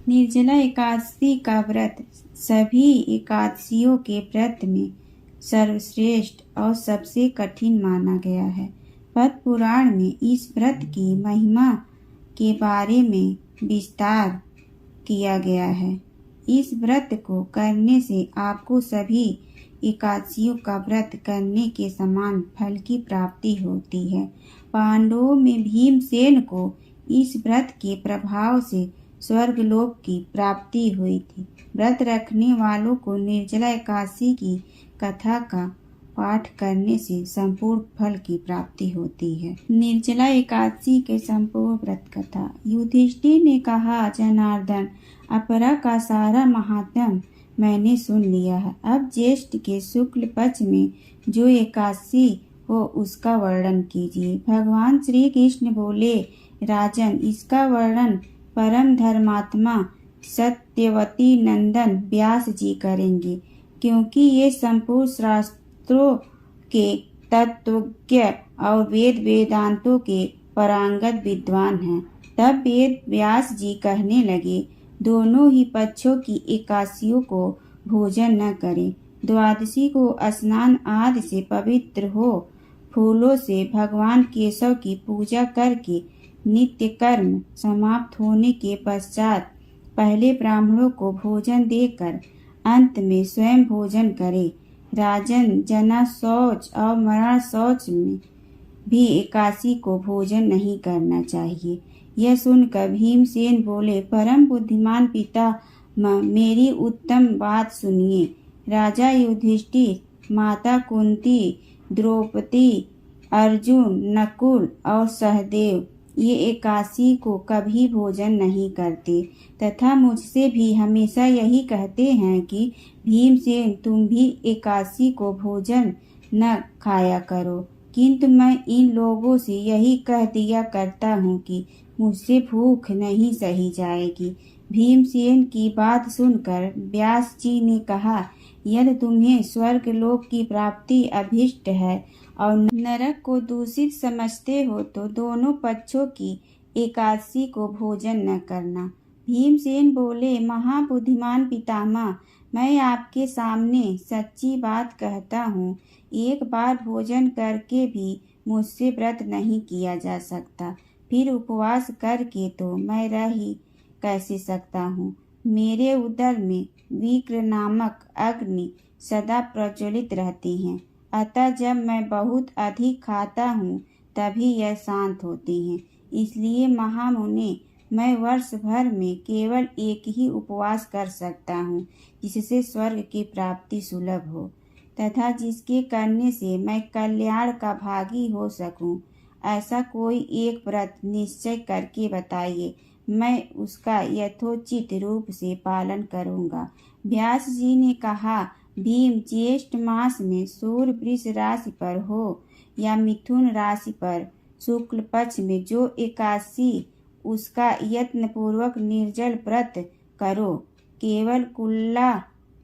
निर्जला एकादशी का व्रत सभी एकादशियों के व्रत में सर्वश्रेष्ठ और सबसे कठिन माना गया है। पद्म पुराण में इस व्रत की महिमा के बारे में विस्तार किया गया है। इस व्रत को करने से आपको सभी एकादशियों का व्रत करने के समान फल की प्राप्ति होती है। पांडवों में भीमसेन को इस व्रत के प्रभाव से स्वर्गलोक की प्राप्ति हुई थी। व्रत रखने वालों को निर्जला एकादशी की कथा का पाठ करने से संपूर्ण फल की प्राप्ति होती है। निर्जला एकादशी के संपूर्ण व्रत कथा। युधिष्ठिर ने कहा, जनार्दन, अपरा का सारा महात्म मैंने सुन लिया है। अब ज्येष्ठ के शुक्ल पक्ष में जो एकादशी हो उसका वर्णन कीजिए। भगवान श्री कृष्ण बोले, राजन, इसका वर्णन परम धर्मात्मा सत्यवती नंदन व्यास जी करेंगे, क्योंकि ये संपूर्ण शास्त्रों के तत्वज्ञ और वेद वेदांतों के पारंगत विद्वान हैं। तब वेद व्यास जी कहने लगे, दोनों ही पक्षों की एकादशियों को भोजन न करें। द्वादशी को स्नान आदि से पवित्र हो, फूलों से भगवान केशव की पूजा करके नित्य कर्म समाप्त होने के पश्चात पहले ब्राह्मणों को भोजन देकर अंत में स्वयं भोजन करे। राजन, जना शौच और मरण शौच में भी एकादशी को भोजन नहीं करना चाहिए। यह सुनकर भीमसेन बोले, परम बुद्धिमान पिता, मेरी उत्तम बात सुनिए। राजा युधिष्ठिर, माता कुंती, द्रौपदी, अर्जुन, नकुल और सहदेव ये एकादशी को कभी भोजन नहीं करते तथा मुझसे भी हमेशा यही कहते हैं कि भीमसेन, तुम भी एकादशी को भोजन न खाया करो। किंतु मैं इन लोगों से यही कह दिया करता हूँ कि मुझसे भूख नहीं सही जाएगी। भीमसेन की बात सुनकर व्यास जी ने कहा, यदि तुम्हें स्वर्गलोक की प्राप्ति अभिष्ट है और नरक को दूषित समझते हो तो दोनों पक्षों की एकादशी को भोजन न करना। भीमसेन बोले, महाबुद्धिमान पितामह, मैं आपके सामने सच्ची बात कहता हूँ। एक बार भोजन करके भी मुझसे व्रत नहीं किया जा सकता, फिर उपवास करके तो मैं रह ही कैसे सकता हूँ। मेरे उदर में विक्र नामक अग्नि सदा प्रज्वलित रहती हैं, अतः जब मैं बहुत अधिक खाता हूँ तभी यह शांत होती हैं। इसलिए महामुने, मैं वर्ष भर में केवल एक ही उपवास कर सकता हूँ, जिससे स्वर्ग की प्राप्ति सुलभ हो तथा जिसके करने से मैं कल्याण का भागी हो सकूँ। ऐसा कोई एक व्रत निश्चय करके बताइए, मैं उसका यथोचित रूप से पालन करूँगा। व्यास जी ने कहा, भीम, ज्येष्ठ मास में सूर्य वृष राशि पर हो या मिथुन राशि पर शुक्ल पक्ष में जो एकादशी, उसका यत्न पूर्वक निर्जल व्रत करो। केवल कुल्ला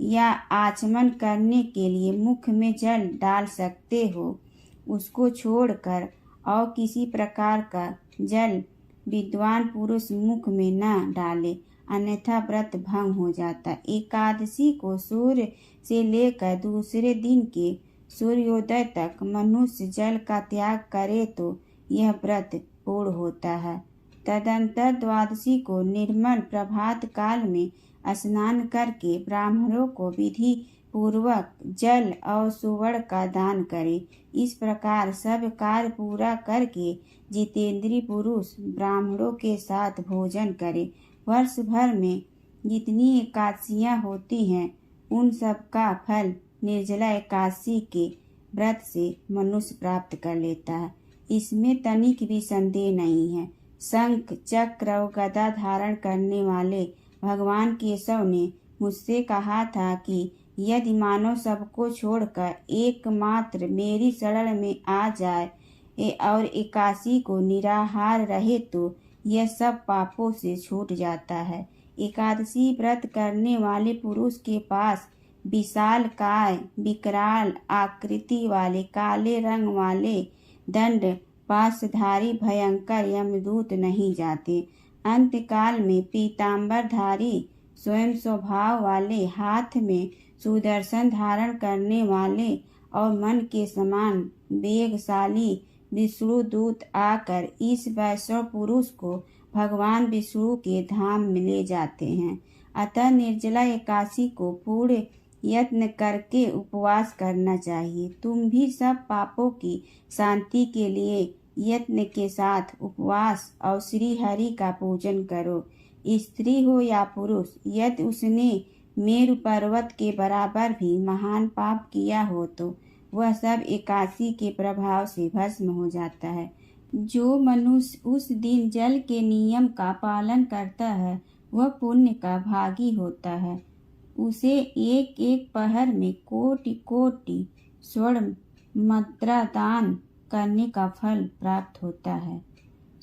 या आचमन करने के लिए मुख में जल डाल सकते हो, उसको छोड़कर और किसी प्रकार का जल विद्वान पुरुष मुख में न डाले, अन्यथा व्रत भंग हो जाता। एकादशी को सूर्य से लेकर दूसरे दिन के सूर्योदय तक मनुष्य जल का त्याग करे तो यह व्रत पूर्ण होता है। तदंतर द्वादशी को निर्मल प्रभात काल में स्नान करके ब्राह्मणों को विधि पूर्वक जल और सुवर्ण का दान करे। इस प्रकार सब कार्य पूरा करके जितेंद्रीय पुरुष ब्राह्मणों के साथ भोजन करे। वर्ष भर में जितनी एकादशियाँ होती हैं उन सब का फल निर्जला एकादशी के व्रत से मनुष्य प्राप्त कर लेता है। इसमें तनिक भी संदेह नहीं है। शंख, चक्र और गदा धारण करने वाले भगवान केशव ने मुझसे कहा था कि यदि मानव सबको छोड़कर एकमात्र मेरी शरण में आ जाए और एकादशी को निराहार रहे तो यह सब पापों से छूट जाता है। एकादशी व्रत करने वाले पुरुष के पास विशाल काय, विकराल आकृति वाले काले रंग वाले दंड पाशधारी भयंकर यमदूत नहीं जाते। अंतकाल में पीताम्बरधारी स्वयं स्वभाव वाले, हाथ में सुदर्शन धारण करने वाले और मन के समान वेगशाली विष्णु दूत आकर इस वैष्णव पुरुष को भगवान विष्णु के धाम में ले जाते हैं। अतः निर्जला एकादशी को पूरे यत्न करके उपवास करना चाहिए। तुम भी सब पापों की शांति के लिए यत्न के साथ उपवास और श्री हरि का पूजन करो। स्त्री हो या पुरुष, यदि उसने मेरु पर्वत के बराबर भी महान पाप किया हो तो वह सब एकादशी के प्रभाव से भस्म हो जाता है। जो मनुष्य उस दिन जल के नियम का पालन करता है वह पुण्य का भागी होता है। उसे एक एक पहर में कोटि कोटि स्वर्ण मुद्रा दान करने का फल प्राप्त होता है।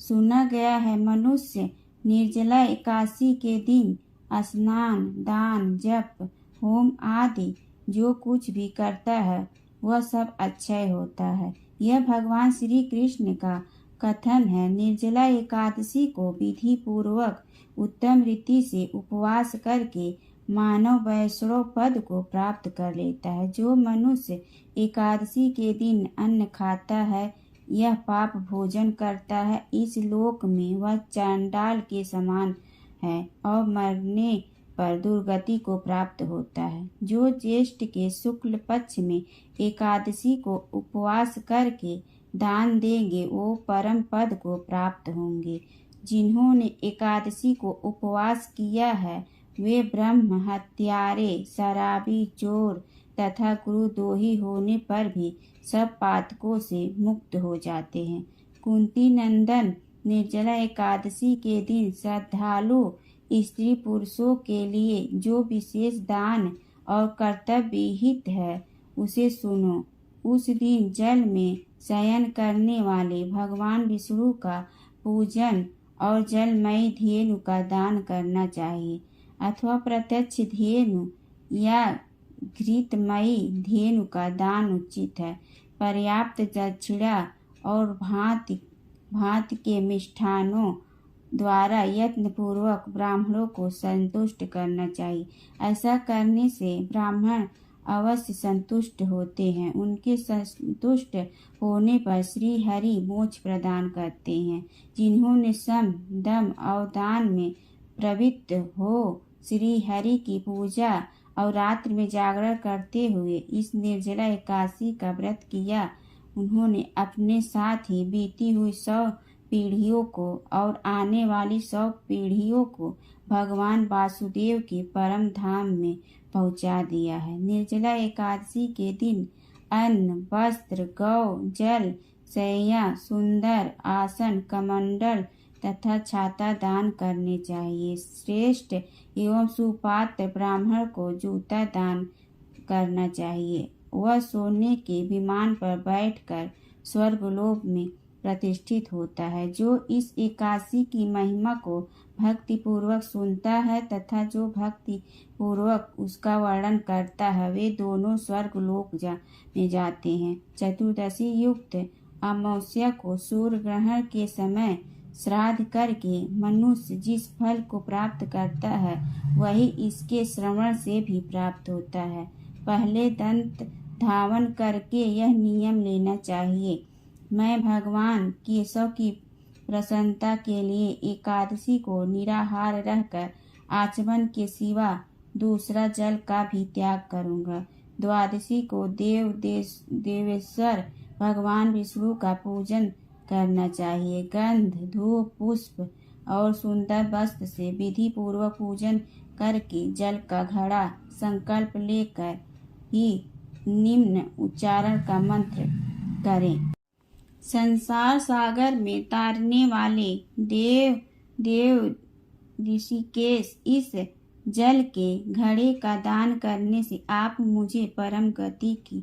सुना गया है मनुष्य निर्जला एकादशी के दिन स्नान, दान, जप, होम आदि जो कुछ भी करता है वह सब अक्षय होता है। यह भगवान श्री कृष्ण का कथन है। निर्जला एकादशी को विधि पूर्वक उत्तम रीति से उपवास करके मानव वैष्णव पद को प्राप्त कर लेता है। जो मनुष्य एकादशी के दिन अन्न खाता है, यह पाप भोजन करता है, इस लोक में वह चांडाल के समान है और मरने पर दुर्गति को प्राप्त होता है। जो ज्येष्ठ के शुक्ल पक्ष में एकादशी को उपवास करके दान देंगे वो परम पद को प्राप्त होंगे। जिन्होंने एकादशी को उपवास किया है वे ब्रह्म हत्यारे, शराबी, चोर तथा गुरुद्रोही होने पर भी सब पातकों से मुक्त हो जाते हैं। कुंती नंदन, निर्जला एकादशी के दिन श्रद्धालु स्त्री पुरुषों के लिए जो विशेष दान और कर्तव्य विहित है उसे सुनो। उस दिन जल में शयन करने वाले भगवान विष्णु का पूजन और जलमयी धेनु का दान करना चाहिए अथवा प्रत्यक्ष धेनु या घृतमयी धेनु का दान उचित है। पर्याप्त दक्षिणा और भांति भांति के मिष्ठानों द्वारा यत्न पूर्वक ब्राह्मणों को संतुष्ट करना चाहिए। ऐसा करने से ब्राह्मण अवश्य संतुष्ट होते हैं। उनके संतुष्ट होने पर श्री हरि मोक्ष प्रदान करते हैं। जिन्होंने सम, दम और दान में प्रवृत्त हो श्री हरि की पूजा और रात्रि में जागरण करते हुए इस निर्जला एकादशी का व्रत किया, उन्होंने अपने साथ ही बीती हुई 100 पीढ़ियों को और आने वाली 100 पीढ़ियों को भगवान वासुदेव के परम धाम में पहुंचा दिया है। निर्जला एकादशी के दिन अन्न, वस्त्र, गौ, जल, शैया, सुंदर आसन, कमंडल तथा छाता दान करने चाहिए। श्रेष्ठ एवं सुपात्र ब्राह्मण को जूता दान करना चाहिए। वह सोने के विमान पर बैठकर स्वर्गलोक में प्रतिष्ठित होता है। जो इस एकादशी की महिमा को भक्ति पूर्वक सुनता है तथा जो भक्ति पूर्वक उसका वर्णन करता है वे दोनों स्वर्गलोक में जाते हैं। चतुर्दशी युक्त अमावस्या को सूर्य ग्रहण के समय श्राद्ध करके मनुष्य जिस फल को प्राप्त करता है वही इसके श्रवण से भी प्राप्त होता है। पहले दंत धावन करके यह नियम लेना चाहिए, मैं भगवान केशव की प्रसन्नता के लिए एकादशी को निराहार रहकर आचमन के सिवा दूसरा जल का भी त्याग करूंगा। द्वादशी को देवेश्वर भगवान विष्णु का पूजन करना चाहिए। गंध, धूप, पुष्प और सुंदर वस्त्र से विधि पूर्वक पूजन करके जल का घड़ा संकल्प लेकर ही निम्न उच्चारण का मंत्र करें। संसार सागर में तारने वाले देव ऋषिकेश, इस जल के घड़े का दान करने से आप मुझे परम गति की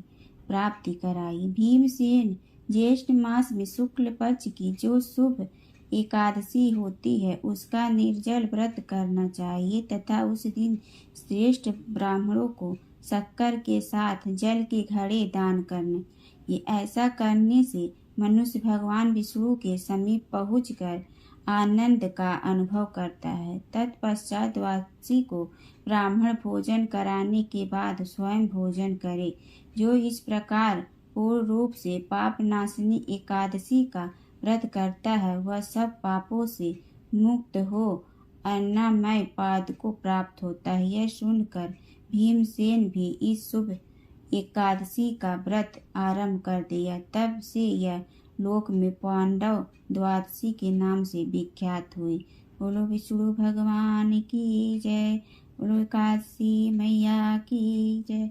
प्राप्ति कराई। भीमसेन, ज्येष्ठ मास में शुक्ल पक्ष की जो शुभ एकादशी होती है उसका निर्जल व्रत करना चाहिए तथा उस दिन श्रेष्ठ ब्राह्मणों को शक्कर के साथ जल के घड़े दान करने। ये ऐसा करने से मनुष्य भगवान विष्णु के समीप पहुंचकर आनंद का अनुभव करता है। तत्पश्चात द्वादशी को ब्राह्मण भोजन कराने के बाद स्वयं भोजन करे। जो इस प्रकार पूर्ण रूप से पाप नाशनी एकादशी का व्रत करता है वह सब पापों से मुक्त हो अन्नमय पाद को प्राप्त होता है। यह सुनकर भीमसेन भी इस शुभ एकादशी का व्रत आरंभ कर दिया। तब से यह लोक में पांडव द्वादशी के नाम से विख्यात हुई। बोलो विष्णु भगवान की जय। बोलो काशी मैया की जय।